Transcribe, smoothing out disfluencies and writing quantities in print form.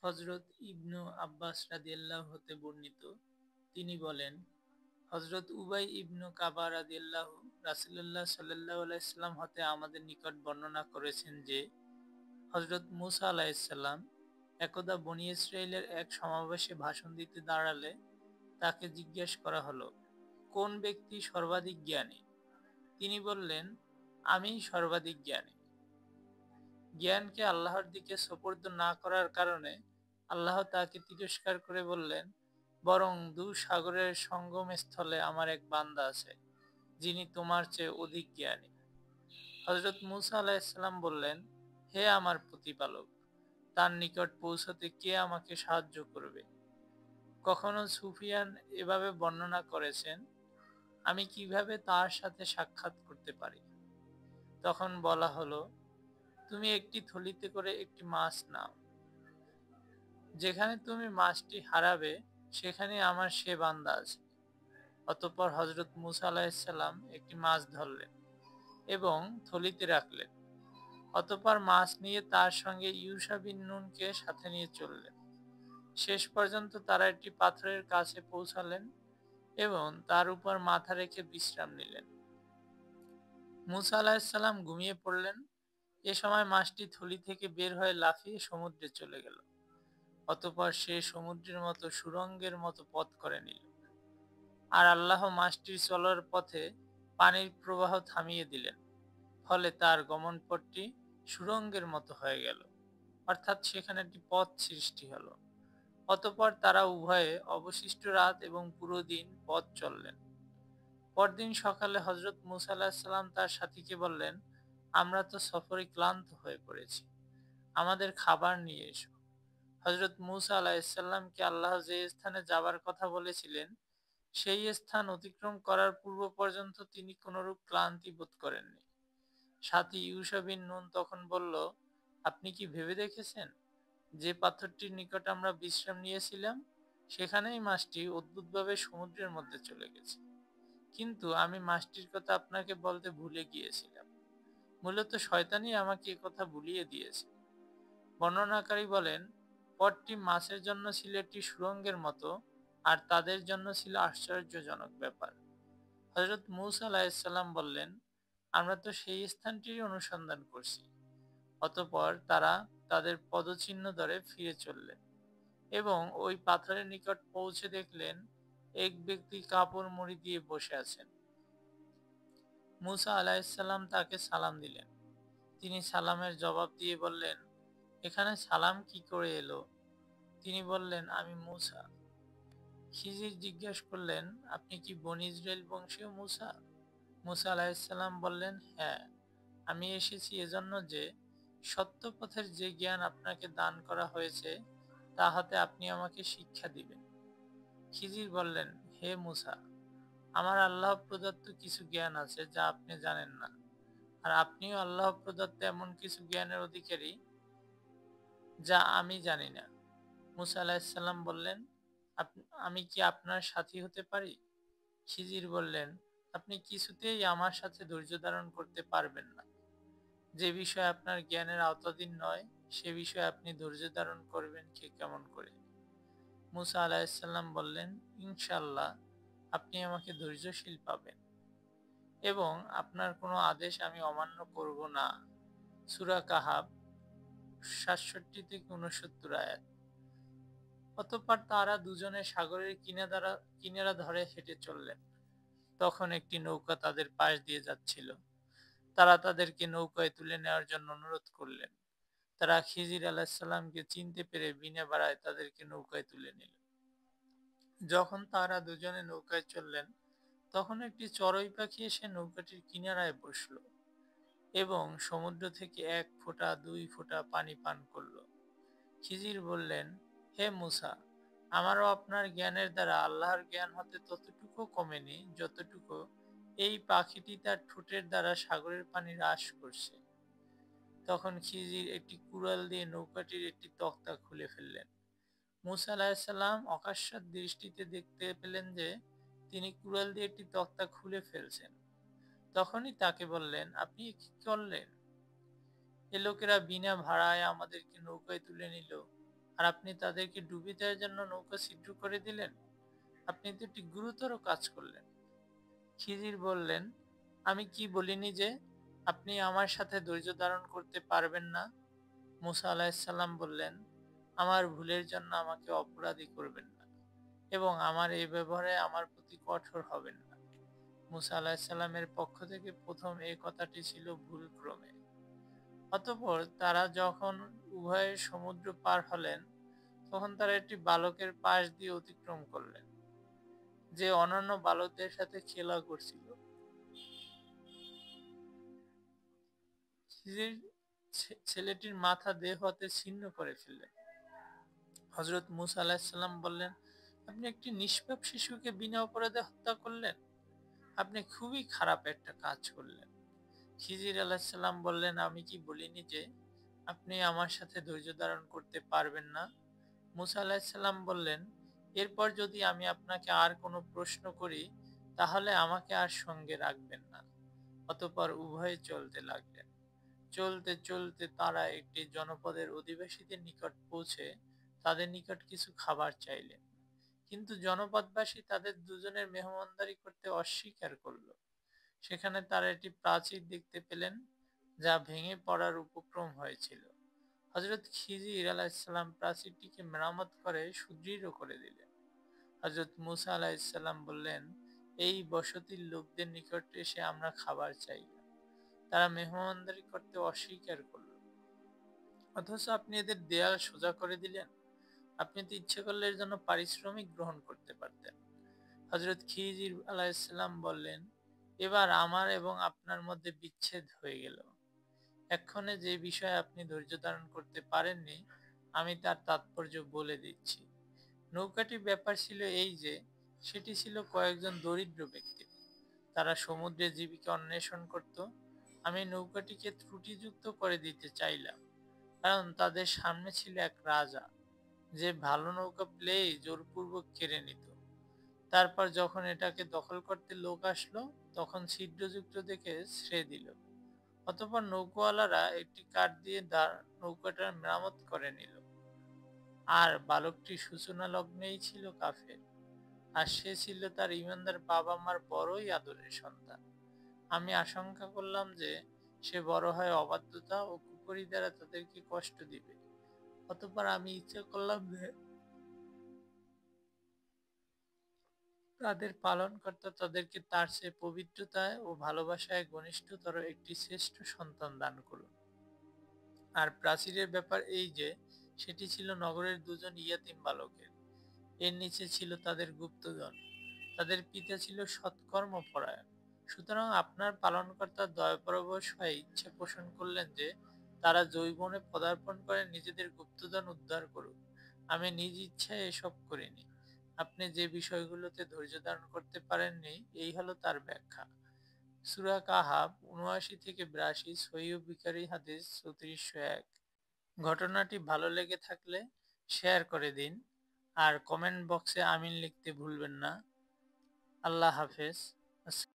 হযরত ইবনু আব্বাস রাদিয়াল্লাহু হতে বর্ণিত, তিনি বলেন, হযরত উবাই ইবনু কাবা রাদিয়াল্লাহু রাসূলুল্লাহ সাল্লাল্লাহু আলাইহি সাল্লাম হতে আমাদের নিকট বর্ণনা করেছেন যে, হযরত মুসা আলাইহিস সালাম একদা বনী ইসরাইলের এক সমাবেশে ভাষণ দিতে দাঁড়ালে তাকে জিজ্ঞেস করা হলো, কোন ব্যক্তি সর্বাধিক জ্ঞানী? তিনি বললেন, আমিই সর্বাধিক জ্ঞানী। জ্ঞানকে আল্লাহর দিকে সোপর্দ না করার কারণে আল্লাহ তাকে তিরস্কার করে বললেন, বরং সাগরের সঙ্গমস্থলে আমার এক বান্দা আছে, যিনি তোমার চেয়ে অধিক জ্ঞানী। হযরত মুসা আলাইহিস সালাম বললেন, হে আমার প্রতিপালক, তার নিকট পৌঁছতে কে আমাকে সাহায্য করবে? কখনো সুফিয়ান এভাবে বর্ণনা করেছেন, আমি কিভাবে তার সাথে সাক্ষাৎ করতে পারি? তখন বলা হলো, তুমি একটি থলিতে করে একটি মাছ নাও। যেখানে তুমি মাছটি হারাবে সেখানে আমার সে বান্দা আছে। অতঃপর হযরত মুসা আলাইহিস সালাম একটি মাছ ধরলেন এবং থলিতে রাখলেন। অতঃপর মাছ নিয়ে তার সঙ্গে ইউশা বিন নুনকে সাথে নিয়ে চললেন। শেষ পর্যন্ত তারা একটি পাথরের কাছে পৌঁছালেন এবং তার উপর মাথা রেখে বিশ্রাম নিলেন। মুসা আলাইহিস সালাম ঘুমিয়ে পড়লেন। এ সময় মাছটি থলি থেকে বের হয়ে লাফিয়ে সমুদ্রে চলে গেল। অতঃপর সে সমুদ্রের মতো সুড়ঙ্গের মতো পথ করে নিল। আর আল্লাহ মাছটির চলার পথে পানির প্রবাহ থামিয়ে দিলেন। ফলে তার গমনপথটি সুড়ঙ্গের মতো হয়ে গেল, অর্থাৎ সেখানে একটি পথ সৃষ্টি হলো। অতঃপর তারা উভয়ে অবশিষ্ট রাত এবং পুরো দিন পথ চললেন। পরদিন সকালে হযরত মুসা আলাইহিস সালাম তার সাথীকে বললেন, আমরা তো সফরে ক্লান্ত হয়ে পড়েছি, আমাদের খাবার নিয়ে এসো। হযরত মুসা আলাইহিস সালামকে আল্লাহ যে স্থানে যাবার কথা বলেছিলেন, সেই স্থান অতিক্রম করার পূর্ব পর্যন্ত তিনি কোনরূপ ক্লান্তি বোধ করেননি। সাথী ইউশা বিন নুন তখন বলল, আপনি কি ভেবে দেখেছেন, যে পাথরটির নিকট আমরা বিশ্রাম নিয়েছিলাম, সেখানেই মাছটি অদ্ভুতভাবে সমুদ্রের মধ্যে চলে গেছে। কিন্তু আমি মাছটির কথা আপনাকে বলতে ভুলে গিয়েছিলাম। মূলত শয়তানই আমাকে একথা ভুলিয়ে দিয়েছে। বর্ণনাকারী বলেন, পথটি মাছের জন্য ছিল একটি সুড়ঙ্গের মতো, আর তাদের জন্য ছিল আশ্চর্যজনক ব্যাপার। হযরত মুসা আলাইহিস সালাম বললেন, আমরা তো সেই স্থানটিরই অনুসন্ধান করছি। অতঃপর তারা তাদের পদচিহ্ন ধরে ফিরে চললেন এবং ওই পাথরের নিকট পৌঁছে দেখলেন এক ব্যক্তি কাপড় মুড়ি দিয়ে বসে আছেন। মুসা আলাইহিস সালাম তাকে সালাম দিলেন। তিনি সালামের জবাব দিয়ে বললেন, এখানে সালাম কি করে এলো? তিনি বললেন, আমি মুসা। খিজির জিজ্ঞেস করলেন, আপনি কি বনী ইসরাইল বংশীয় মুসা? মুসা আলাইহিস সালাম বললেন, হ্যাঁ, আমি এসেছি এজন্য যে সত্য পথের যে জ্ঞান আপনাকে দান করা হয়েছে তা হতে আপনি আমাকে শিক্ষা দিবেন। খিজির বললেন, হে মুসা, আমার আল্লাহ প্রদত্ত কিছু জ্ঞান আছে যা আপনি জানেন না, আর আপনিও আল্লাহ প্রদত্ত এমন কিছু জ্ঞানের অধিকারী যা আমি জানি না। মুসা আলাইহিস সালাম বললেন, আমি কি আপনার সাথী হতে পারি? খিজির বললেন, আপনি কিছুতেই আমার সাথে ধৈর্য ধারণ করতে পারবেন না। যে বিষয় আপনার জ্ঞানের আওতাধীন নয়, সে বিষয়ে আপনি ধৈর্য ধারণ করবেন কেমন করে? মুসা আলাইহিস সালাম বললেন, ইনশাআল্লাহ আপনি আমাকে ধৈর্যশীল পাবেন এবং আপনার কোনো আদেশ আমি অমান্য করব না। সূরা কাহাফ ৬৭-৬৯ আয়াত। অতঃপর তারা দুজনে সাগরের কিনারা ধরে হেঁটে চললেন। তখন একটি নৌকা তাদের পাশ দিয়ে যাচ্ছিল। তারা তাদেরকে নৌকায় তুলে নেওয়ার জন্য অনুরোধ করলেন। তারা খিজির আলাইহিস সালামকে চিনতে পেরে বিনা ভাড়ায় তাদেরকে নৌকায় তুলে নিল। যখন তারা দুজনে নৌকায় চললেন, তখন একটি চড়ুই পাখি এসে নৌকাটির কিনারায় বসল এবং সমুদ্র থেকে ১ ফোঁটা ২ ফোঁটা পানি পান করল। খিজির বললেন, হে মুসা, আমারও আপনার জ্ঞানের দ্বারা আল্লাহর জ্ঞান হতে ততটুকু কমেনি যতটুকু এই পাখিটি তার ঠোঁটের দ্বারা সাগরের পানি হ্রাস করছে। তখন খিজির একটি কুড়াল দিয়ে নৌকাটির একটি তক্তা খুলে ফেললেন। মুসা আলাইহিস সালাম অকস্মাৎ দৃষ্টিতে দেখতে পেলেন যে তিনি কুড়াল দিয়ে একটি তক্তা খুলে ফেলছেন। তখনই তাকে বললেন, আপনি কি করলেন? এ লোকেরা বিনা ভাড়ায় আমাদেরকে নৌকায় তুলে নিল আর আপনি তাদেরকে ডুবিয়ে দেওয়ার জন্য নৌকা ছিদ্র করে দিলেন। আপনি তো একটি গুরুতর কাজ করলেন। খিজির বললেন, আমি কি বলিনি যে আপনি আমার সাথে ধৈর্য ধারণ করতে পারবেন না? মুসা আলাহিসাল্লাম বললেন, আমার ভুলের জন্য আমাকে অপরাধী করবেন না এবং আমার এই ব্যবহারে আমার প্রতি কঠোর হবেন না। মুসা আলাহিসাল্লামের পক্ষ থেকে প্রথম এই কথাটি ছিল ভুলক্রমে। অতঃপর তারা যখন উভয়ে সমুদ্র পার হলেন, তখন তারা একটি বালকের পাশ দিয়ে অতিক্রম করলেন, যে অন্যান্য বালকদের সাথে খেলা করছিল। খিজির ছেলেটির মাথা দেহ হতে ছিন্ন করে ফেললেন। হযরত মুসা আলাইহিসসালাম বললেন, আপনি একটি নিষ্পাপ শিশুকে বিনা অপরাধে হত্যা করলেন। আপনি খুবই খারাপ একটা কাজ করলেন। খিজির আলাইহিসসালাম বললেন, আমি কি বলিনি যে আপনি আমার সাথে ধৈর্য ধারণ করতে পারবেন না? মুসা আলাইহিসসালাম বললেন, এরপর যদি আমি আপনাকে আর কোনো প্রশ্ন করি, তাহলে আমাকে আর সঙ্গে রাখবেন না। অতঃপর উভয়ে চলতে লাগলেন। চলতে চলতে তারা একটি জনপদের অধিবাসীদের নিকট পৌঁছে তাদের নিকট কিছু খাবার চাইলেন, কিন্তু জনপদবাসী তাদের দুজনের মেহমানদারি করতে অস্বীকার করল। সেখানে তারা একটি প্রাচীর দেখতে পেলেন, যা ভেঙে পড়ার উপক্রম হয়েছিল। হযরত খিজির আলাইহিসসালাম প্রাচীরটিকে মেরামত করে সুদৃঢ় করে দিলেন। হযরত মুসা আলাইহিসসালাম বললেন, এই বসতির লোকদের নিকট এসে আমরা খাবার চাইলাম, তারা মেহমানদারি করতে অস্বীকার করল, অথচ আপনি এদের দেয়াল সোজা করে দিলেন। আপনি তো ইচ্ছে করলে এর জন্য পারিশ্রমিক গ্রহণ করতে পারতেন। হযরত খিজির আলাইহিসসালাম বললেন, এবার আমার এবং আপনার মধ্যে বিচ্ছেদ হয়ে গেল। এক্ষণে যে বিষয়ে আপনি ধৈর্য ধারণ করতে পারেননি, আমি তার তাৎপর্য বলে দিচ্ছি। নৌকাটির ব্যাপার ছিল এই যে, সেটি ছিল কয়েকজন দরিদ্র ব্যক্তির। তারা সমুদ্রে জীবিকা অন্বেষণ করত। আমি নৌকাটিকে ত্রুটিযুক্ত করে দিতে চাইলাম, কারণ তাদের সামনে ছিল এক রাজা, যে ভালো নৌকা পেলেই জোরপূর্বক কেড়ে নিত। তারপর যখন এটাকে দখল করতে লোক আসলো, তখন ছিদ্রযুক্ত দেখে ছেড়ে দিল। অতঃপর নৌকাওয়ালারা একটি কাঠ দিয়ে নৌকাটার মেরামত করে নিল। আর বালকটি সূচনা লগ্নেই ছিল কাফের, আর সে ছিল তার ঈমানদার বাবা মার বড়ই আদরের সন্তান। আমি আশঙ্কা করলাম যে সে বড় হয়ে অবাধ্যতা ও কুফরি দ্বারা তাদেরকে কষ্ট দিবে। অতঃপর আমি ইচ্ছা করলাম যে তাদের পালনকর্তা তাদেরকে তার চেয়ে পবিত্রতায় ও ভালোবাসায় ঘনিষ্ঠতর একটি শ্রেষ্ঠ সন্তান দান করুন। আর প্রাচীরের ব্যাপার এই যে, সেটি ছিল নগরের দুজন ইয়াতীম বালকের। এর নিচে ছিল তাদের গুপ্তধন। তাদের পিতা ছিল সৎকর্মপরায়ণ। সুতরাং আপনার পালনকর্তা দয়াপরবশ হয়ে ইচ্ছা পোষণ করলেন যে তারা যৌবনে পদার্পণ করে নিজেদের গুপ্তধন উদ্ধার করুক। আমি নিজ ইচ্ছায় এসব করিনি। আপনি যে বিষয়গুলোতে ধৈর্য ধারণ করতে পারেননি, এই হলো তার ব্যাখ্যা। সূরা কাহাফ ৭৯-৮২, সহিহ বুখারী হাদিস ৩৪০১। ঘটনাটি ভালো লেগে থাকলে শেয়ার করে দিন, আর কমেন্ট বক্সে আমিন লিখতে ভুলবেন না। আল্লাহ হাফেজ।